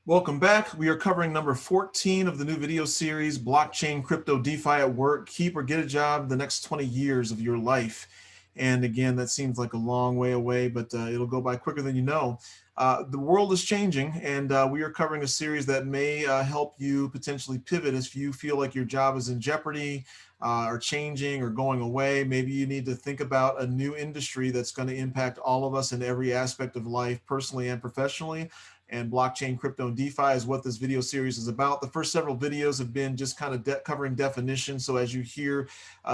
Welcome back. We are covering number 14 of the new video series, Blockchain Crypto DeFi at Work. Keep or get a job the next 20 years of your life. And again, that seems like a long way away, but it'll go by quicker than you know. The world is changing, and we are covering a series that may help you potentially pivot if you feel like your job is in jeopardy or changing or going away. Maybe you need to think about a new industry that's going to impact all of us in every aspect of life, personally and professionally. And blockchain, crypto, and DeFi is what this video series is about. The first several videos have been just kind of covering definitions. So as you hear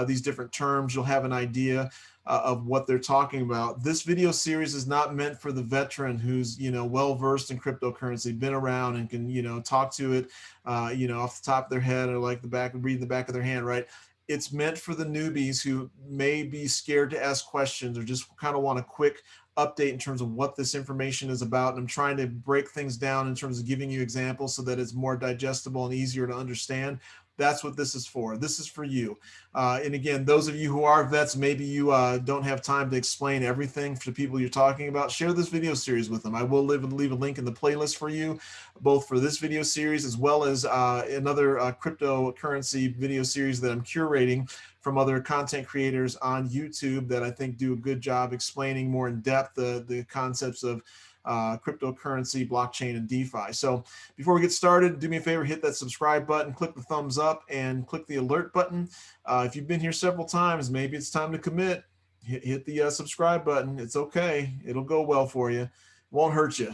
these different terms, you'll have an idea of what they're talking about. This video series is not meant for the veteran who's, well versed in cryptocurrency, been around and can, talk to it, off the top of their head or like read the back of their hand, right? It's meant for the newbies who may be scared to ask questions or just kind of want a quick update in terms of what this information is about. And I'm trying to break things down in terms of giving you examples so that it's more digestible and easier to understand. That's what this is for. This is for you. And again, those of you who are vets, maybe you don't have time to explain everything to people you're talking about. Share this video series with them. I will leave a link in the playlist for you, both for this video series as well as another cryptocurrency video series that I'm curating from other content creators on YouTube that I think do a good job explaining more in depth the concepts of cryptocurrency, blockchain, and DeFi. So before we get started, do me a favor, hit that subscribe button, click the thumbs up, and click the alert button. If you've been here several times, maybe it's time to commit. Hit the subscribe button. It's okay. It'll go well for you. Won't hurt you.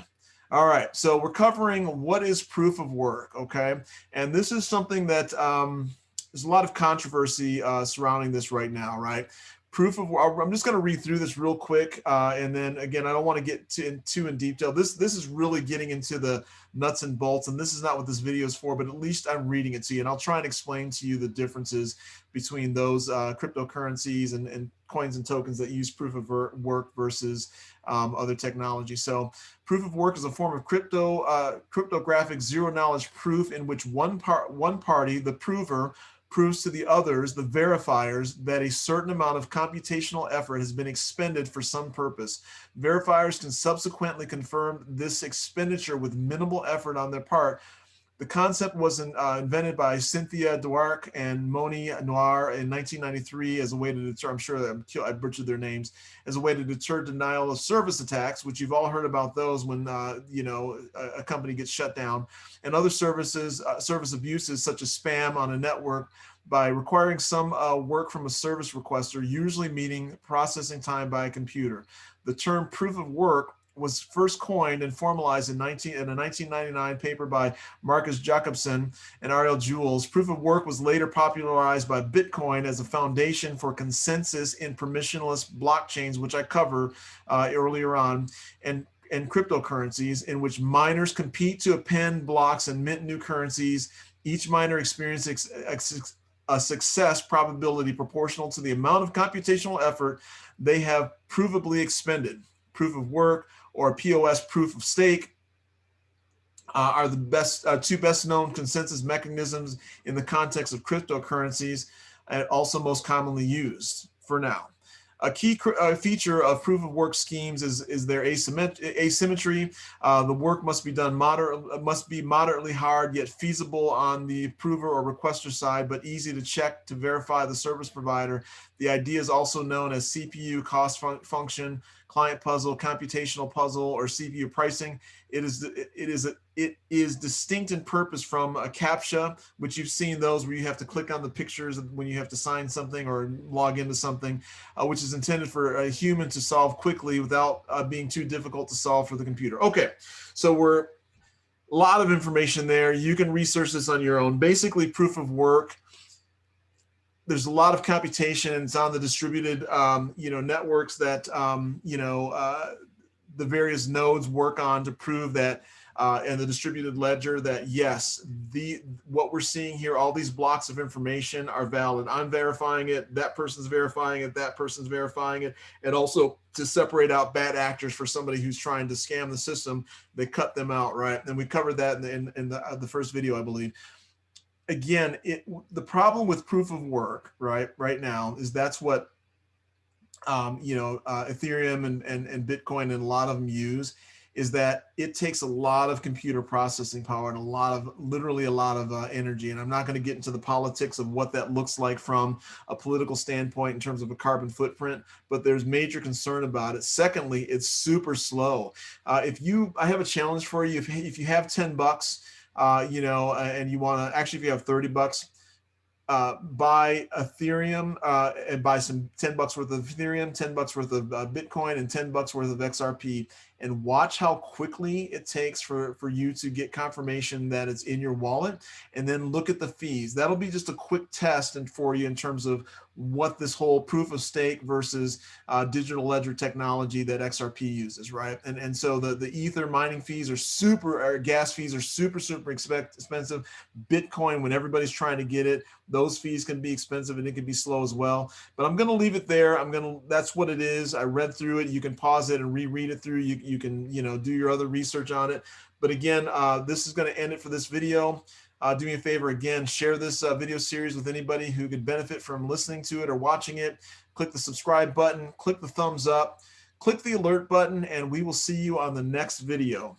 All right. So we're covering what is proof of work. Okay. And this is something that there's a lot of controversy surrounding this right now, right? Proof of work. I'm just going to read through this real quick, and then again, I don't want to get too in detail. This is really getting into the nuts and bolts, and this is not what this video is for. But at least I'm reading it to you, and I'll try and explain to you the differences between those cryptocurrencies and coins and tokens that use proof of work versus other technology. So, proof of work is a form of cryptographic zero knowledge proof in which one party, the prover, proves to the others, the verifiers, that a certain amount of computational effort has been expended for some purpose. Verifiers can subsequently confirm this expenditure with minimal effort on their part. The concept was invented by Cynthia Dwork and Moni Noir in 1993 as a way to deter, I'm sure I butchered their names, as a way to deter denial of service attacks, which you've all heard about those when, a company gets shut down, and other service abuses such as spam on a network by requiring some work from a service requester, usually meaning processing time by a computer. The term proof of work was first coined and formalized in a 1999 paper by Marcus Jacobson and Ariel Jules. Proof of work was later popularized by Bitcoin as a foundation for consensus in permissionless blockchains, which I cover earlier on, and cryptocurrencies in which miners compete to append blocks and mint new currencies. Each miner experiences a success probability proportional to the amount of computational effort they have provably expended. Proof of work, or POS, proof of stake, are the two best known consensus mechanisms in the context of cryptocurrencies, and also most commonly used for now. A key feature of proof of work schemes is their asymmetry. The work must be moderately hard yet feasible on the prover or requester side, but easy to check to verify the service provider. The idea is also known as CPU cost function, client puzzle, computational puzzle, or CPU pricing. It is distinct in purpose from a CAPTCHA, which you've seen those where you have to click on the pictures when you have to sign something or log into something, which is intended for a human to solve quickly without being too difficult to solve for the computer. Okay, so we're a lot of information there. You can research this on your own. Basically, proof of work, there's a lot of computation, and it's on the distributed, networks that, the various nodes work on to prove that, and the distributed ledger, that yes, what we're seeing here, all these blocks of information are valid. I'm verifying it, that person's verifying it, that person's verifying it, and also to separate out bad actors for somebody who's trying to scam the system, they cut them out, right? And we covered that in the first video, I believe. Again, the problem with proof of work right now is that's what Ethereum and Bitcoin and a lot of them use. is that it takes a lot of computer processing power and literally a lot of energy. And I'm not going to get into the politics of what that looks like from a political standpoint in terms of a carbon footprint, but there's major concern about it. Secondly, it's super slow. I have a challenge for you. If you have $10, and you want to, actually, if you have $30, buy Ethereum and buy some $10 worth of Ethereum, $10 worth of Bitcoin, and $10 worth of XRP, and watch how quickly it takes for you to get confirmation that it's in your wallet, and then look at the fees. That'll be just a quick test and for you in terms of what this whole proof of stake versus digital ledger technology that XRP uses, right? And so the Ether mining fees or gas fees are super expensive. Bitcoin, when everybody's trying to get it, those fees can be expensive and it can be slow as well. But I'm going to leave it there. That's what it is. I read through it. You can pause it and reread it through. You can, do your other research on it. But again, this is going to end it for this video. Do me a favor, again, share this video series with anybody who could benefit from listening to it or watching it. Click the subscribe button, click the thumbs up, click the alert button, and we will see you on the next video.